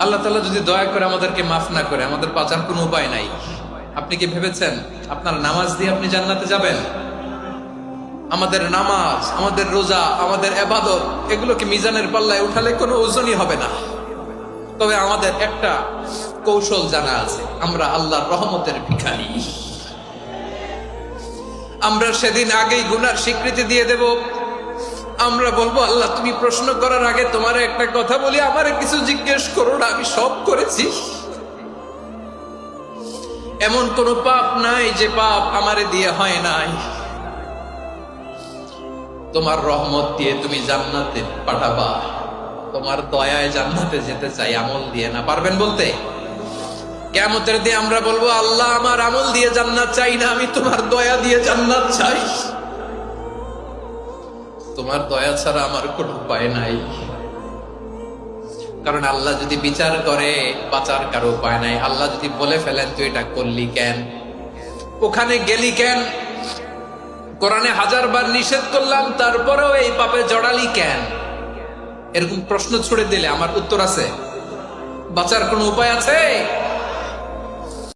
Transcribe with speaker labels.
Speaker 1: আল্লাহ তাআলা যদি দয়া করে আমাদেরকে মাফ না করে, আমাদের বাঁচার কোনো উপায় নাই। আপনি কি ভেবেছেন আপনার নামাজ দিয়ে আপনি জান্নাতে যাবেন? আমাদের নামাজ, আমাদের রোজা, আমাদের ইবাদত, এগুলোকে মিজানের পাল্লায় উঠালে কোনো ওজনই হবে না। তবে আমাদের একটা কৌশল জানা আছে, আমরা আল্লাহর রহমতের ভিখারি। আমরা সেদিন আগেই গুনার স্বীকৃতি দিয়ে দেব। আমরা বলবো, আল্লাহ তুমি প্রশ্ন করার আগে তোমার একটা কথা বলি, আমারে কিছু জিজ্ঞেস করো না, আমি সব করেছি। এমন কোন পাপ নাই যে পাপ আমারে দিয়ে হয় নাই। তোমার রহমত দিয়ে তুমি জান্নাতে পাঠাবা, তোমার দয়ায় জান্নাতে যেতে চাই, আমল দিয়ে না। পারবেন বলতে? কিয়ামতের দিন আমরা বলবো, আল্লাহ আমার আমল দিয়ে জান্নাত চাই না, আমি তোমার দয়া দিয়ে জান্নাত চাই। তোমার দয়া ছাড়া আমার কোনো উপায় নাই। কারণ আল্লাহ যদি বিচার করে, বাঁচার কারো উপায় নাই। আল্লাহ যদি বলে ফেলেন তুই এটা করলি কেন, ওখানে গেলি কেন, কোরআনে 1000 বার নিষেধ করলাম তারপরেও এই পাপে জড়ালি কেন, এরকম প্রশ্ন ছুড়ে দিলে আমার উত্তর আছে? বাঁচার কোনো উপায় আছে?